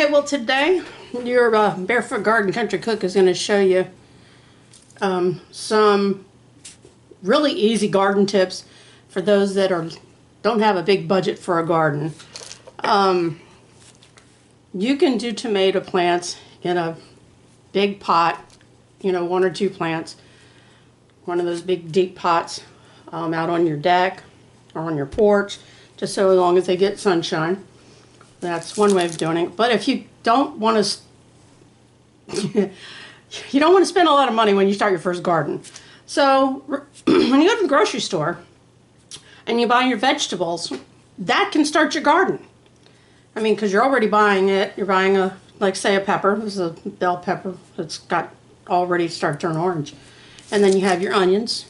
Okay, well today your Barefoot Garden Country Cook is going to show you some really easy garden tips for those that don't have a big budget for a garden. You can do tomato plants in a big pot, you know, 1 or 2 plants, one of those big deep pots out on your deck or on your porch, just so long as they get sunshine. That's one way of doing it. But if you don't want to, you don't want to spend a lot of money when you start your first garden. So when you go to the grocery store and you buy your vegetables, that can start your garden. I mean, because you're already buying it. You're buying a, like say a pepper. This is a bell pepper. It's got already started to turn orange. And then you have your onions.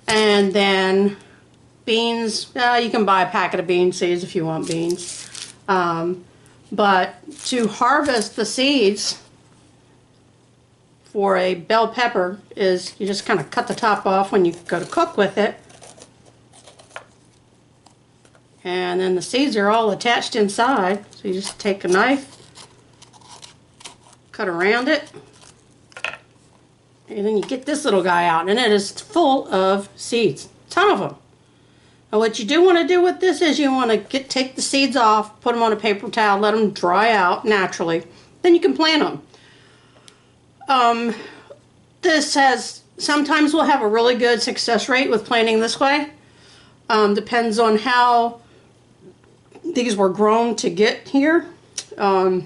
And then beans. You can buy a packet of bean seeds if you want beans. But to harvest the seeds for a bell pepper is you just kind of cut the top off when you go to cook with it. And then the seeds are all attached inside. So you just take a knife, cut around it, and then you get this little guy out, and it is full of seeds. A ton of them. Now what you do want to do with this is you want to take the seeds off, put them on a paper towel, let them dry out naturally. Then you can plant them. Sometimes we'll have a really good success rate with planting this way. Depends on how these were grown to get here. So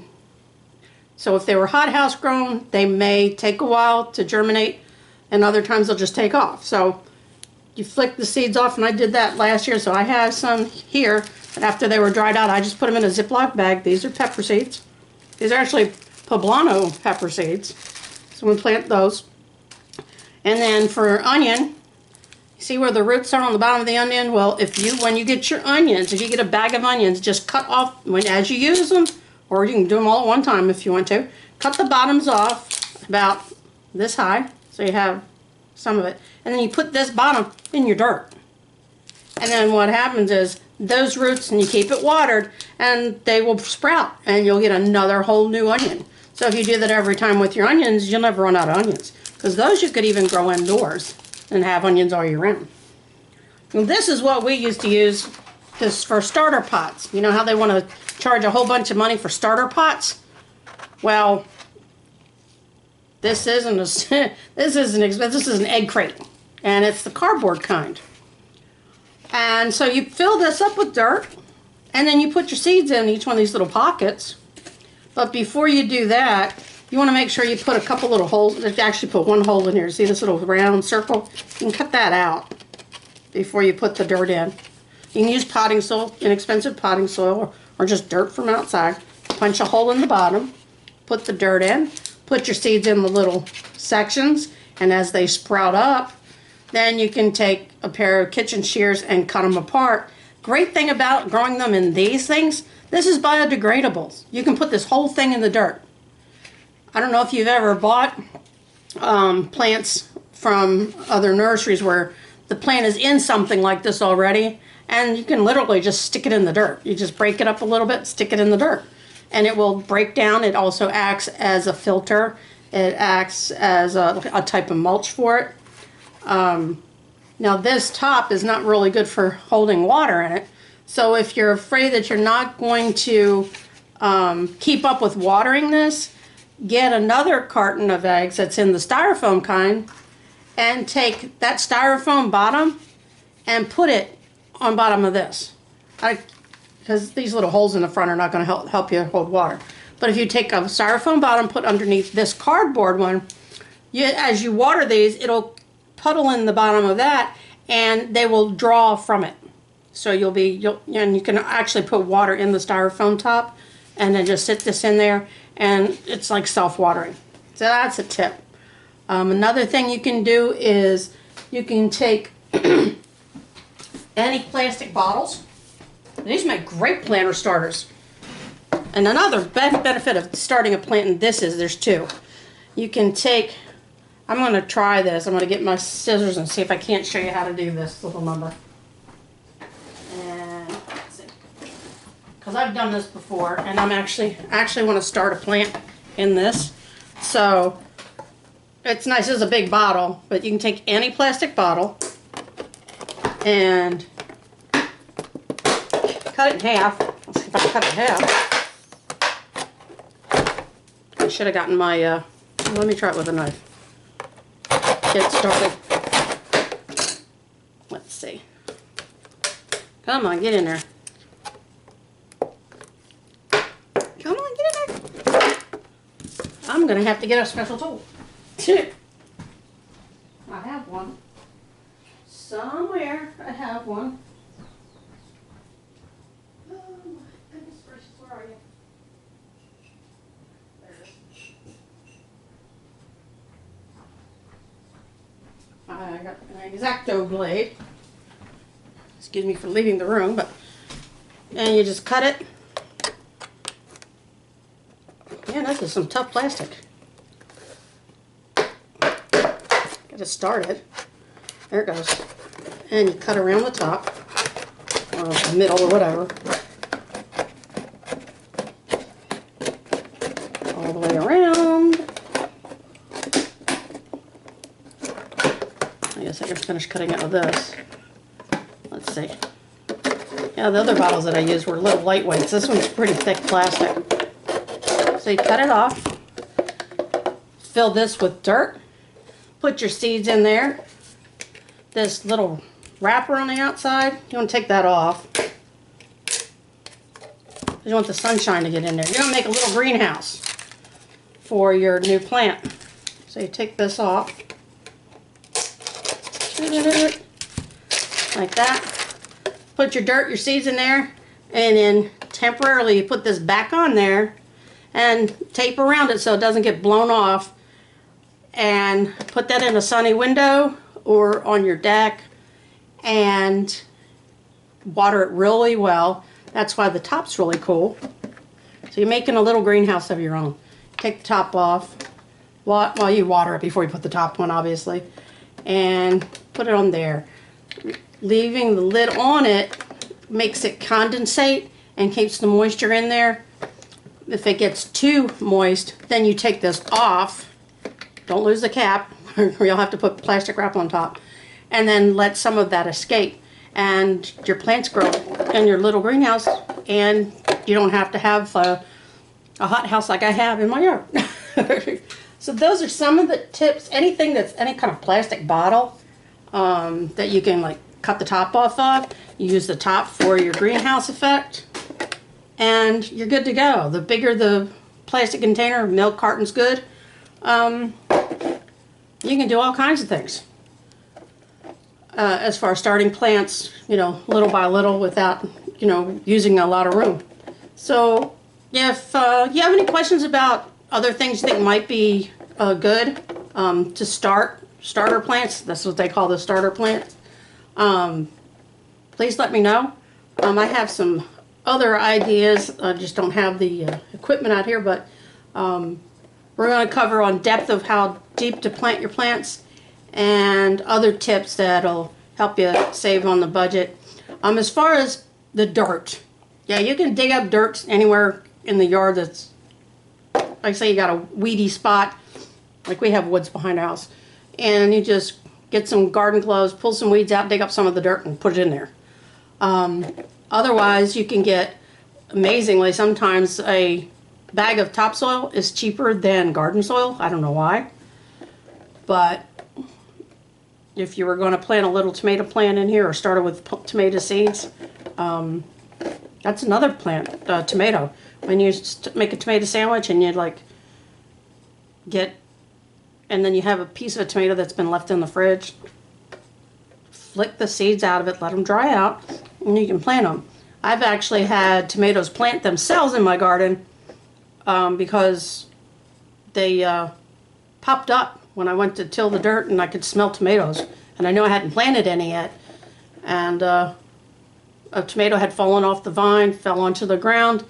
if they were hothouse grown, they may take a while to germinate, and other times they'll just take off. So you flick the seeds off, and I did that last year, so I have some here. And after they were dried out, I just put them in a Ziploc bag. These are pepper seeds. These are actually poblano pepper seeds. So we plant those. And then for onion, see where the roots are on the bottom of the onion? Well, when you get your onions, if you get a bag of onions, just cut off as you use them, or you can do them all at one time if you want to. Cut the bottoms off about this high, so you have some of it. And then you put this bottom in your dirt. And then what happens is those roots, and you keep it watered, and they will sprout, and you'll get another whole new onion. So if you do that every time with your onions, you'll never run out of onions. Because those you could even grow indoors and have onions all year round. Well, this is what we used to use for starter pots. You know how they want to charge a whole bunch of money for starter pots? Well, this is an egg crate, and it's the cardboard kind. And so you fill this up with dirt, and then you put your seeds in each one of these little pockets. But before you do that, you want to make sure you put a couple little holes. Actually, put one hole in here. See this little round circle? You can cut that out before you put the dirt in. You can use potting soil, inexpensive potting soil, or just dirt from outside. Punch a hole in the bottom, put the dirt in, put your seeds in the little sections, and as they sprout up, then you can take a pair of kitchen shears and cut them apart. Great thing about growing them in these things, this is biodegradable. You can put this whole thing in the dirt. I don't know if you've ever bought plants from other nurseries where the plant is in something like this already, and you can literally just stick it in the dirt. You just break it up a little bit, stick it in the dirt, and it will break down. It also acts as a filter. It acts as a type of mulch for it. Now this top is not really good for holding water in it. So if you're afraid that you're not going to keep up with watering this, get another carton of eggs that's in the styrofoam kind, and take that styrofoam bottom and put it on bottom of this. Because these little holes in the front are not going to help you hold water. But if you take a styrofoam bottom, put underneath this cardboard one, as you water these, it'll puddle in the bottom of that, and they will draw from it. So and you can actually put water in the styrofoam top, and then just sit this in there, and it's like self-watering. So that's a tip. Another thing you can do is you can take any plastic bottles. These make great planter starters. And another benefit of starting a plant in this is there's two. You can take, I'm going to try this. I'm going to get my scissors and see if I can't show you how to do this little number. And let's see. because I've done this before, and I actually want to start a plant in this. So it's nice. It's a big bottle, but you can take any plastic bottle and cut it in half. Let's see if I can cut it in half. I should have gotten my, let me try it with a knife. Get started. Let's see. Come on, get in there. Come on, get in there. I'm going to have to get a special tool. I have one. Somewhere I have one. Oh my goodness gracious, where are you? There it is. I got an X-Acto blade. Excuse me for leaving the room, but and you just cut it. Man, this is some tough plastic. Gotta start it. There it goes. And you cut around the top, or the middle, or whatever. All the way around. I guess I can finish cutting it with this. Let's see. Yeah, the other bottles that I used were little lightweights. This one's pretty thick plastic. So you cut it off. Fill this with dirt. Put your seeds in there. This little wrapper on the outside, you want to take that off. You want the sunshine to get in there. You're going to make a little greenhouse for your new plant. So you take this off. Like that. Put your dirt, your seeds in there, and then temporarily you put this back on there and tape around it so it doesn't get blown off, and put that in a sunny window or on your deck and water it really well. That's why the top's really cool. So you're making a little greenhouse of your own. Take the top off. Well, you water it before you put the top on, obviously, and put it on there. Leaving the lid on it makes it condensate and keeps the moisture in there. If it gets too moist, then you take this off. Don't lose the cap, or you'll have to put plastic wrap on top, and then let some of that escape, and your plants grow in your little greenhouse, and you don't have to have a hothouse like I have in my yard. So those are some of the tips. Anything that's any kind of plastic bottle that you can like cut the top off of, you use the top for your greenhouse effect, and you're good to go. The bigger the plastic container, milk carton's good. You can do all kinds of things as far as starting plants, you know, little by little without, you know, using a lot of room. So if you have any questions about other things you think might be good to starter plants, that's what they call the starter plants, please let me know. I have some other ideas. I just don't have the equipment out here, but we're going to cover on depth of how deep to plant your plants and other tips that'll help you save on the budget. As far as the dirt, yeah, you can dig up dirt anywhere in the yard that's, like say you got a weedy spot, like we have woods behind our house, and you just get some garden gloves, pull some weeds out, dig up some of the dirt and put it in there. Otherwise, you can get, amazingly, sometimes a bag of topsoil is cheaper than garden soil. I don't know why. But if you were going to plant a little tomato plant in here or start it with tomato seeds, that's another plant, tomato. When you make a tomato sandwich and you like and then you have a piece of a tomato that's been left in the fridge, flick the seeds out of it, let them dry out, and you can plant them. I've actually had tomatoes plant themselves in my garden because they popped up when I went to till the dirt, and I could smell tomatoes, and I knew I hadn't planted any yet, and a tomato had fallen off the vine, fell onto the ground,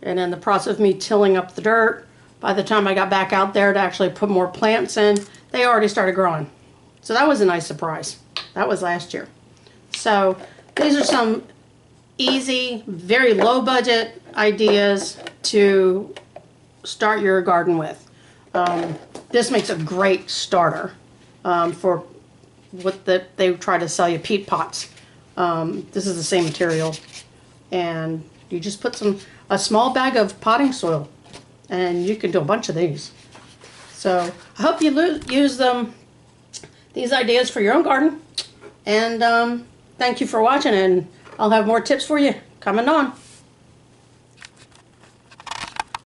and in the process of me tilling up the dirt, by the time I got back out there to actually put more plants in, they already started growing. So that was a nice surprise. That was last year. So these are some easy, very low budget ideas to start your garden with. This makes a great starter for what they try to sell you, peat pots. This is the same material, and you just put a small bag of potting soil, and you can do a bunch of these. So I hope you use these ideas for your own garden, and thank you for watching, and I'll have more tips for you coming on.